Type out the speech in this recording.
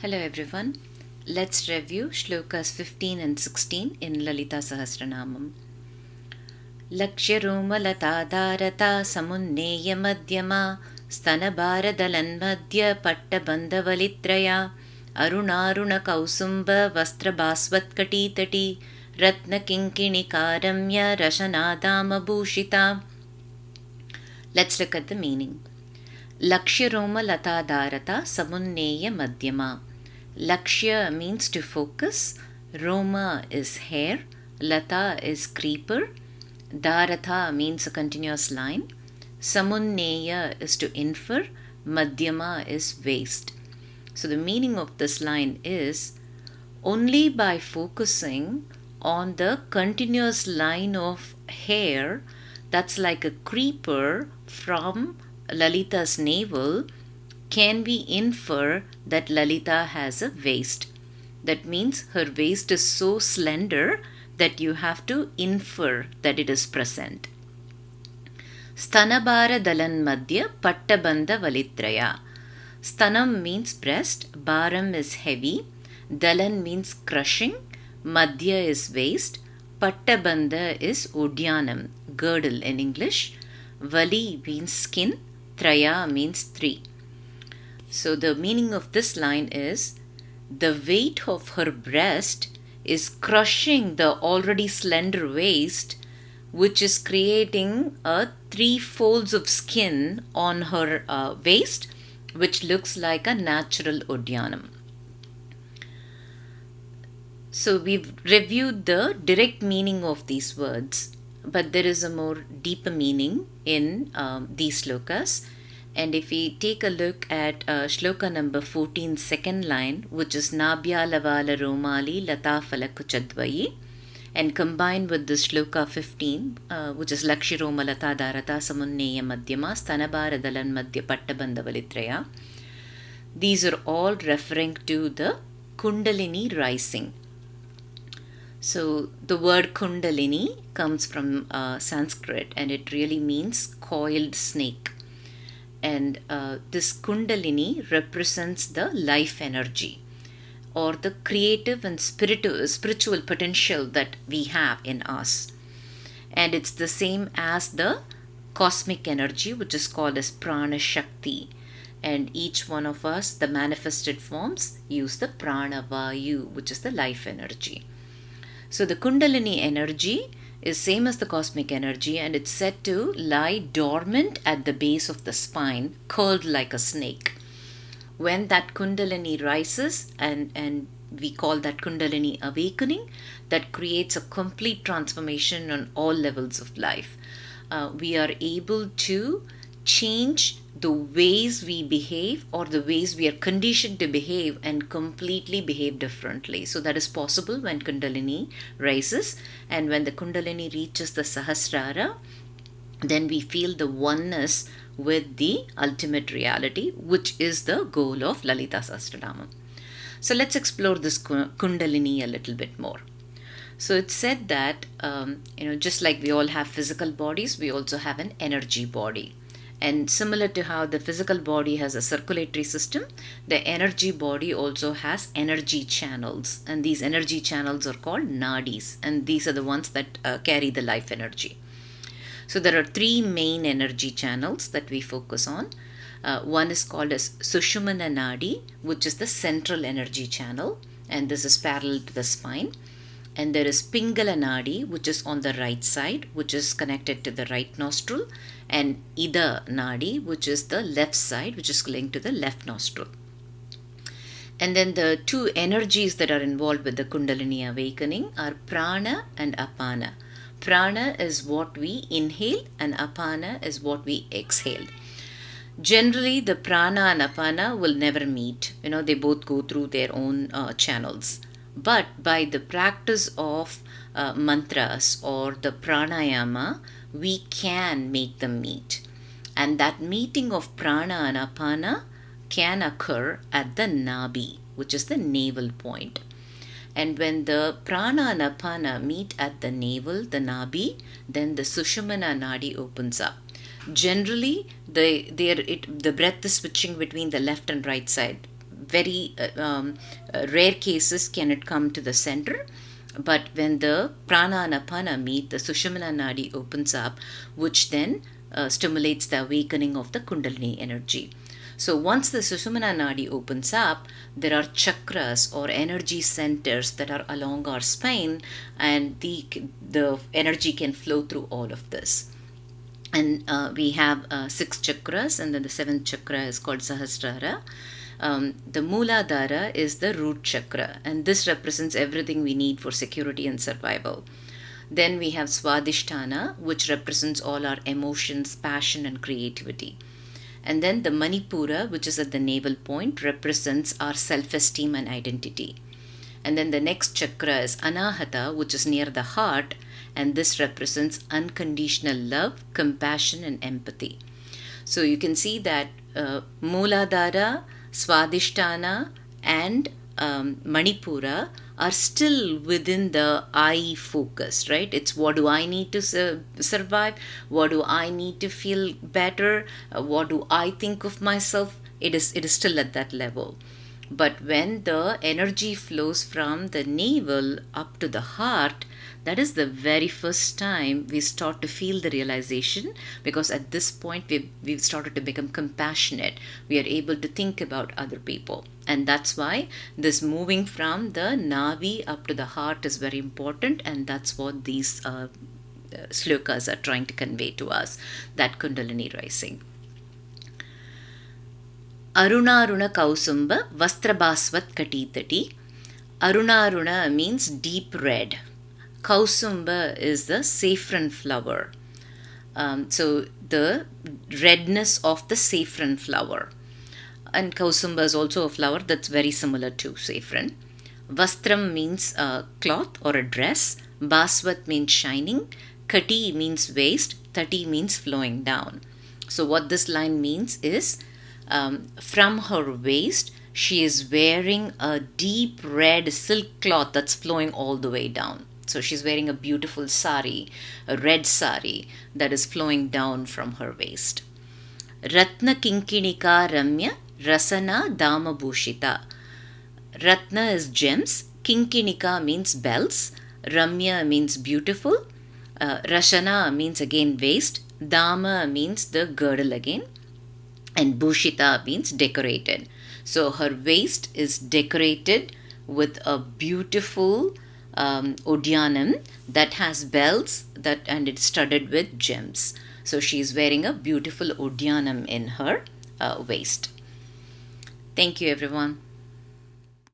Hello everyone. Let's review shlokas 15 and 16 in Lalita Sahasranamam. Lakshyaroma-lata-dharata samunneya-madhyama stanabharadalanmadhya pattabandhavalitraya arunaruna-kausumba-vastrabhasvatkatitati ratna-kinkini-karamya rashanadama-bhushita. Let's look at the meaning. Lakshyaroma-lata-dharata samunneya-madhyama. Lakshya means to focus, Roma is hair, Lata is creeper, Dharatha means a continuous line, Samunneya is to infer, Madhyama is waist. So the meaning of this line is only by focusing on the continuous line of hair that's like a creeper from Lalita's navel can we infer that Lalita has a waist. That means her waist is so slender that you have to infer that it is present. Stanabhara dalan madhya pattabandha valitraya. Stanam means breast, bharam is heavy, dalan means crushing, madhya is waist, pattabandha is udyanam, girdle in English, vali means skin, traya means three. So the meaning of this line is the weight of her breast is crushing the already slender waist, which is creating a three folds of skin on her waist, which looks like a natural udyanam. So we've reviewed the direct meaning of these words, but there is a more deeper meaning in these slokas. And if we take a look at shloka number 14, second line, which is Nabhya Lavala Romali Lata Falakuchadvayi, and combined with the shloka 15, which is Lakshiroma Lata Dharata Samunneya Madhyama Stanabhara Dalan Madhya Pattabandha Valitraya. These are all referring to the Kundalini rising. So the word Kundalini comes from Sanskrit and it really means coiled snake. And this Kundalini represents the life energy or the creative and spiritual potential that we have in us. And it's the same as the cosmic energy, which is called as Prana Shakti. And each one of us, the manifested forms, use the Prana Vayu, which is the life energy. So the Kundalini energy is same as the cosmic energy and it's said to lie dormant at the base of the spine, curled like a snake. When that Kundalini rises and we call that Kundalini awakening, that creates a complete transformation on all levels of life. We are able to change the ways we behave or the ways we are conditioned to behave and completely behave differently. So that is possible when Kundalini rises, and when the Kundalini reaches the Sahasrara, then we feel the oneness with the ultimate reality, which is the goal of Lalita Sahasranamam. So let's explore this Kundalini a little bit more. So it's said that, just like we all have physical bodies, we also have an energy body. And similar to how the physical body has a circulatory system, the energy body also has energy channels. And these energy channels are called nadis. And these are the ones that carry the life energy. So there are three main energy channels that we focus on. One is called as Sushumna Nadi, which is the central energy channel. And this is parallel to the spine. And there is Pingala Nadi, which is on the right side, which is connected to the right nostril, and Ida Nadi, which is the left side, which is linked to the left nostril. And then the two energies that are involved with the Kundalini awakening are Prana and Apana. Prana is what we inhale and Apana is what we exhale. Generally, the Prana and Apana will never meet. They both go through their own channels. But by the practice of mantras or the pranayama, we can make them meet. And that meeting of prana and apana can occur at the nabi, which is the navel point. And when the prana and apana meet at the navel, the nabi, then the Sushumna Nadi opens up. Generally, the breath is switching between the left and right side very rare cases can it come to the center. But when the prana and apana meet, the Sushumna Nadi opens up, which then stimulates the awakening of the Kundalini energy. So once the Sushumna Nadi opens up, there are chakras or energy centers that are along our spine, and the energy can flow through all of this. And we have 6 chakras, and then the 7th chakra is called Sahasrara. The Mooladhara is the root chakra, and this represents everything we need for security and survival. Then we have Swadhisthana, which represents all our emotions, passion, and creativity. And then the Manipura, which is at the navel point, represents our self-esteem and identity. And then the next chakra is Anahata, which is near the heart, and this represents unconditional love, compassion, and empathy. So you can see that Mooladhara, Swadhisthana, and Manipura are still within the I focus, right? It's what do I need to survive? What do I need to feel better? What do I think of myself? It is still at that level. But when the energy flows from the navel up to the heart, that is the very first time we start to feel the realization, because at this point we've started to become compassionate. We are able to think about other people. And that's why this moving from the navi up to the heart is very important, and that's what these slokas are trying to convey to us, that Kundalini rising. Arunaruna Kausumba Vastrabhasvat Katitati. Arunaruna means deep red. Kausumba is the saffron flower. So the redness of the saffron flower. And Kausumba is also a flower that's very similar to saffron. Vastram means a cloth or a dress. Baswat means shining. Kati means waist. Tati means flowing down. So what this line means is, from her waist, she is wearing a deep red silk cloth that's flowing all the way down. So she's wearing a beautiful sari, a red sari that is flowing down from her waist. Ratna Kinkinika Ramya Rasana Dama Bhushita. Ratna is gems, Kinkinika means bells, Ramya means beautiful, Rashana means again waist, Dama means the girdle again, and Bhushita means decorated. So her waist is decorated with a beautiful odyanam that has bells and it's studded with gems. So she is wearing a beautiful odyanam in her waist. Thank you, everyone.